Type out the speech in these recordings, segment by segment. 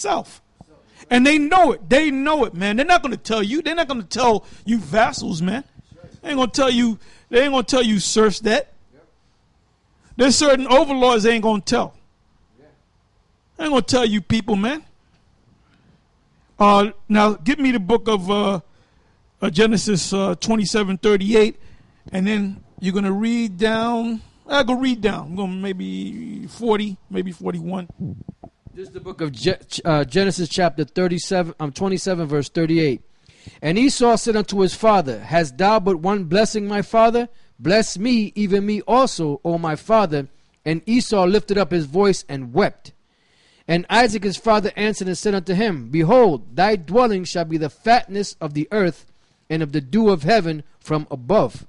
themselves. And they know it. They know it, man. They're not going to tell you. They're not going to tell you vassals, man. They ain't going to tell you. They ain't going to tell you serfs that. There's certain overlords they ain't going to tell. They ain't going to tell you people, man. Now, give me the book of Genesis 27:38, and then you're going to read down. I'll go read down. I'm going maybe 40, maybe 41. This is the book of Genesis chapter 27, verse 38. And Esau said unto his father, hast thou but one blessing, my father? Bless me, even me also, O my father. And Esau lifted up his voice and wept. And Isaac his father answered and said unto him, behold, thy dwelling shall be the fatness of the earth and of the dew of heaven from above.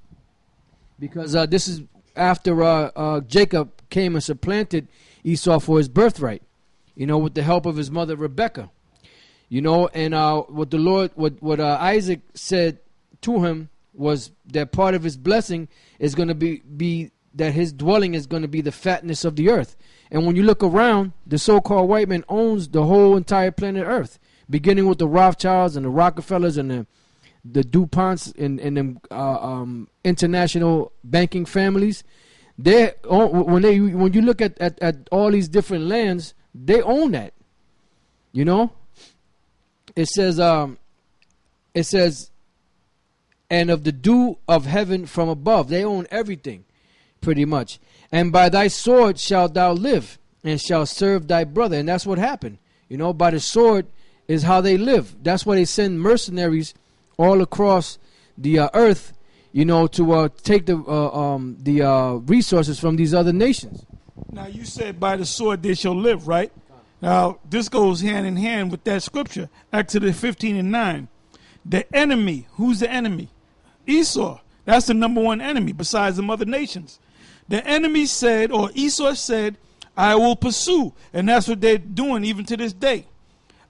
Because this is after Jacob came and supplanted Esau for his birthright, with the help of his mother Rebekah. And what Isaac said to him was that part of his blessing is going to be that his dwelling is going to be the fatness of the earth. And when you look around, the so-called white man owns the whole entire planet Earth, beginning with the Rothschilds and the Rockefellers and the DuPonts and the international banking families. When you look at all these different lands, they own that. It says, and of the dew of heaven from above. They own everything, pretty much. And by thy sword shalt thou live, and shalt serve thy brother. And that's what happened. By the sword is how they live. That's why they send mercenaries all across the earth, to take the resources from these other nations. Now, you said by the sword they shall live, right? Now, this goes hand in hand with that scripture, Exodus 15:9. The enemy, who's the enemy? Esau. That's the number one enemy besides the mother nations. The enemy said, or Esau said, I will pursue. And that's what they're doing even to this day.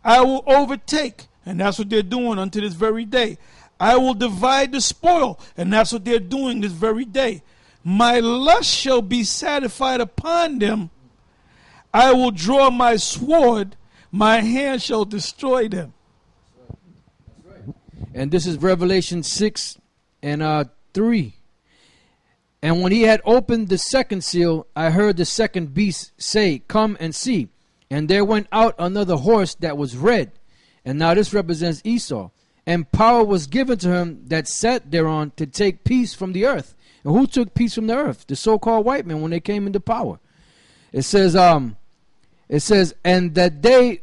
I will overtake. And that's what they're doing unto this very day. I will divide the spoil. And that's what they're doing this very day. My lust shall be satisfied upon them. I will draw my sword. My hand shall destroy them. That's right. And this is Revelation 6:3. And when he had opened the second seal, I heard the second beast say, come and see. And there went out another horse that was red. And now this represents Esau. And power was given to him that sat thereon to take peace from the earth. And who took peace from the earth? The so-called white men when they came into power. It says, and that they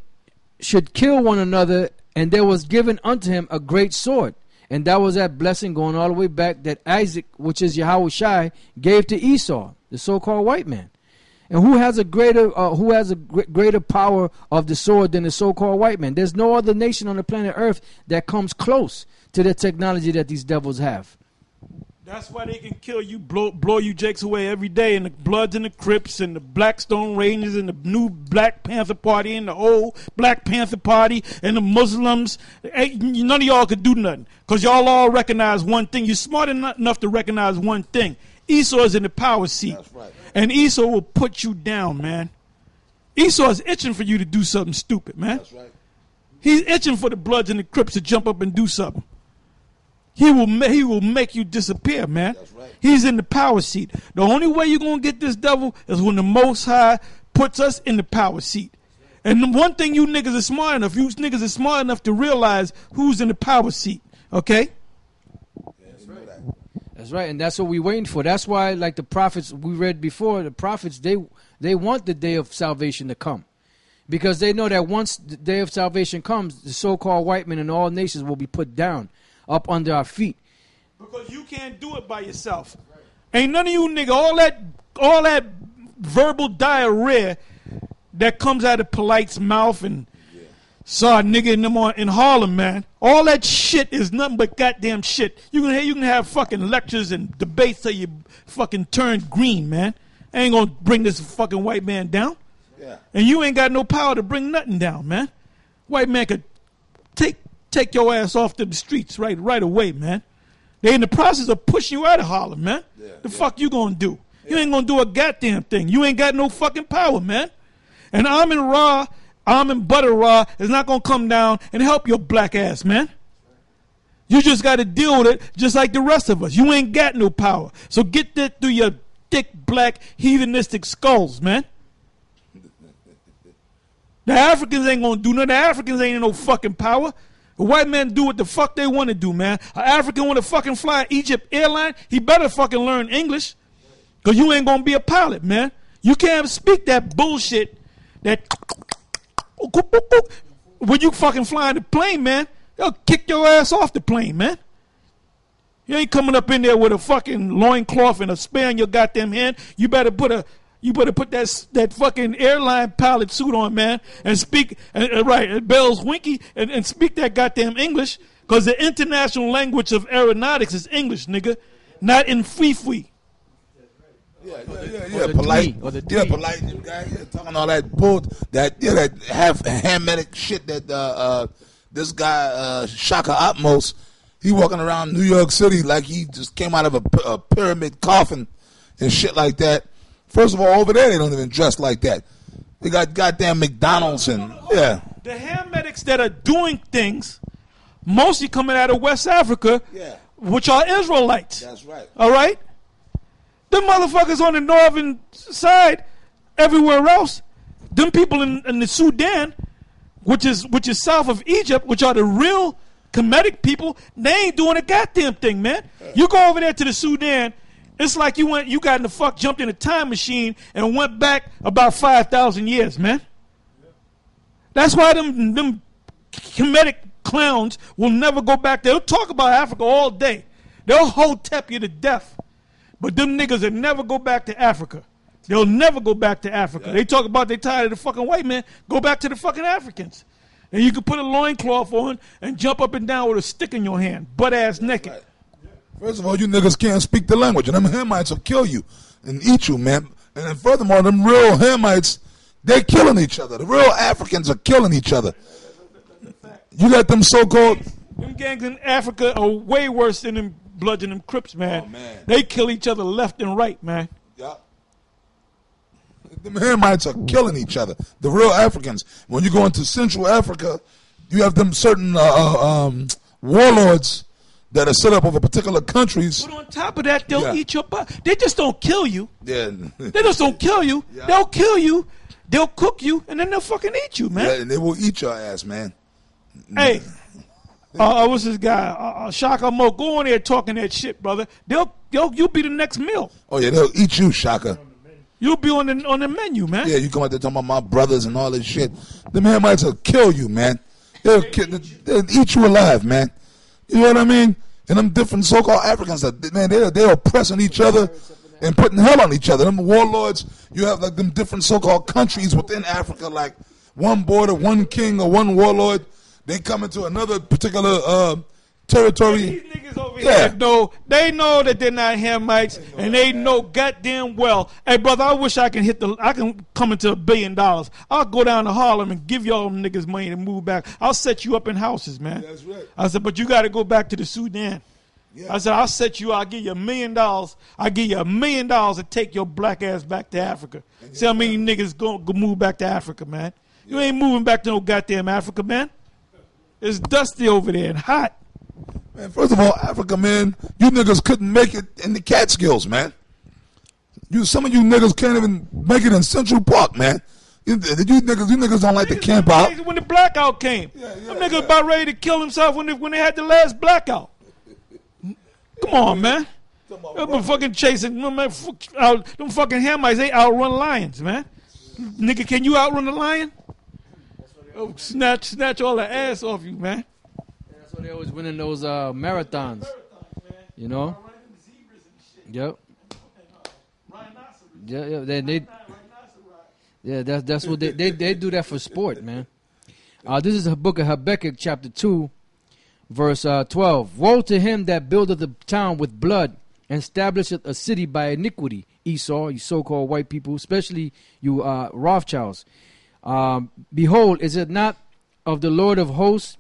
should kill one another, and there was given unto him a great sword. And that was that blessing going all the way back that Isaac, which is Yahweh Shai, gave to Esau, the so-called white man. And who has a greater power of the sword than the so-called white man? There's no other nation on the planet Earth that comes close to the technology that these devils have. That's why they can kill you, blow you jakes away every day, and the Bloods and the Crips and the Blackstone Rangers and the new Black Panther Party and the old Black Panther Party and the Muslims. None of y'all could do nothing because y'all all recognize one thing. You're smart enough to recognize one thing. Esau is in the power seat. That's right. And Esau will put you down, man. Esau is itching for you to do something stupid, man. That's right. He's itching for the Bloods and the Crips to jump up and do something. He will make you disappear, man. That's right. He's in the power seat. The only way you're going to get this devil is when the Most High puts us in the power seat. And the one thing you niggas are smart enough, you niggas are smart enough to realize who's in the power seat, okay? That's right. That's right, and that's what we're waiting for. That's why, like the prophets we read before, the prophets, they want the day of salvation to come. Because they know that once the day of salvation comes, the so-called white men in all nations will be put down, up under our feet. Because you can't do it by yourself. Ain't none of you nigga, all that verbal diarrhea that comes out of Polite's mouth and saw a nigga in them in Harlem, man. All that shit is nothing but goddamn shit. You can have fucking lectures and debates till you fucking turn green, man. Ain't gonna bring this fucking white man down. Yeah. And you ain't got no power to bring nothing down, man. White man could take your ass off to the streets right away, man. They in the process of pushing you out of Harlem, man. The fuck you gonna do? You ain't gonna do a goddamn thing. You ain't got no fucking power, man. And Amin Ra almond butter raw is not going to come down and help your black ass, man. You just got to deal with it just like the rest of us. You ain't got no power. So get that through your thick, black, heathenistic skulls, man. The Africans ain't going to do nothing. The Africans ain't in no fucking power. The white men do what the fuck they want to do, man. An African want to fucking fly Egypt airline, he better fucking learn English. Because you ain't going to be a pilot, man. You can't speak that bullshit that when you fucking flying the plane, man, they'll kick your ass off the plane, man. You ain't coming up in there with a fucking loincloth and a spear in your goddamn hand. You better put that fucking airline pilot suit on, man, and speak, right, bells winky, and speak that goddamn English, because the international language of aeronautics is English, nigga, not in fee-fee. Yeah, polite. Yeah, polite guy. Yeah, talking all that bull, that half Hamitic shit that this guy Shaka Atmos, he walking around New York City like he just came out of a pyramid coffin and shit like that. First of all, over there they don't even dress like that. They got goddamn McDonald's and yeah. The Hamitics that are doing things, mostly coming out of West Africa, which are Israelites. That's right. All right. The motherfuckers on the northern side, everywhere else, them people in the Sudan, which is south of Egypt, which are the real Kemetic people, they ain't doing a goddamn thing, man. You go over there to the Sudan, it's like you got in the fuck, jumped in a time machine and went back about 5,000 years, man. That's why them Kemetic clowns will never go back there. They'll talk about Africa all day. They'll hotep you to death. But them niggas will never go back to Africa. They'll never go back to Africa. Yeah. They talk about they tired of the fucking white man. Go back to the fucking Africans. And you can put a loincloth on and jump up and down with a stick in your hand, butt ass naked. Right. First of all, you niggas can't speak the language, and them Hamites will kill you and eat you, man. And then furthermore, them real Hamites, they're killing each other. The real Africans are killing each other. You got them so-called... Them gangs in Africa are way worse than them Bloods and them Crips, man. Oh, man. They kill each other left and right, man. Yeah. Them Hamites are killing each other. The real Africans. When you go into Central Africa, you have them certain warlords that are set up over particular countries. But on top of that, they'll eat your butt. They just don't kill you. Yeah. They just don't kill you. Yeah. They'll kill you. They'll cook you, and then they'll fucking eat you, man. Yeah, and they will eat your ass, man. Hey. What's this guy? Shaka Mo, go on there talking that shit, brother. You'll be the next meal. Oh yeah, they'll eat you, Shaka. You'll be on the menu, man. Yeah, you come out there talking about my brothers and all this shit. Them Hamites will kill you, man. They'll eat you alive, man. You know what I mean? And them different so-called Africans, man, they're oppressing each other and putting hell on each other. Them warlords, you have like them different so-called countries within Africa, like one border, one king, or one warlord. They come into another particular territory. These niggas over here know, they know that they're not Hamites, and they know goddamn well. Hey, brother, I wish I can come into $1 billion. I'll go down to Harlem and give y'all niggas money to move back. I'll set you up in houses, man. That's right. I said, but you got to go back to the Sudan. Yeah. I said, I'll give you $1 million. I'll give you $1 million to take your black ass back to Africa. See how many niggas go move back to Africa, man. You ain't moving back to no goddamn Africa, man. It's dusty over there and hot. Man, first of all, Africa, man, you niggas couldn't make it in the Catskills, man. Some of you niggas can't even make it in Central Park, man. You niggas don't like to camp out. When the blackout came, them niggas about ready to kill themselves when they had the last blackout. Come on, man. Them fucking chasing them fucking Hamites. They outrun lions, man. Nigga, can you outrun the lion? Oh, snatch all the ass off you, man. That's why they always winning those marathons. You know? Yep. Yeah, that's what they do that for sport, man. This is the book of Habakkuk, chapter 2, verse 12. Woe to him that buildeth a town with blood, and establisheth a city by iniquity. Esau, you so-called white people, especially you Rothschilds. Behold, is it not of the Lord of hosts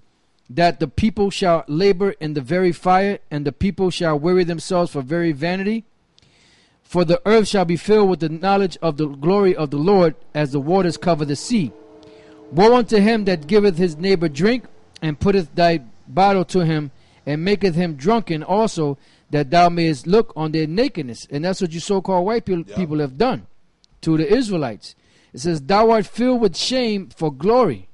that the people shall labor in the very fire, and the people shall weary themselves for very vanity? For the earth shall be filled with the knowledge of the glory of the Lord, as the waters cover the sea. Woe unto him that giveth his neighbor drink, and putteth thy bottle to him, and maketh him drunken also, that thou mayest look on their nakedness. And that's what you so-called white people have done to the Israelites. It says, thou art filled with shame for glory.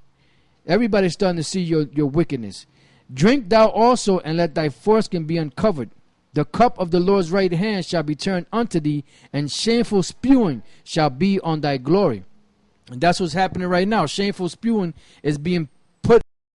Everybody's starting to see your wickedness. Drink thou also, and let thy foreskin be uncovered. The cup of the Lord's right hand shall be turned unto thee, and shameful spewing shall be on thy glory. And that's what's happening right now. Shameful spewing is being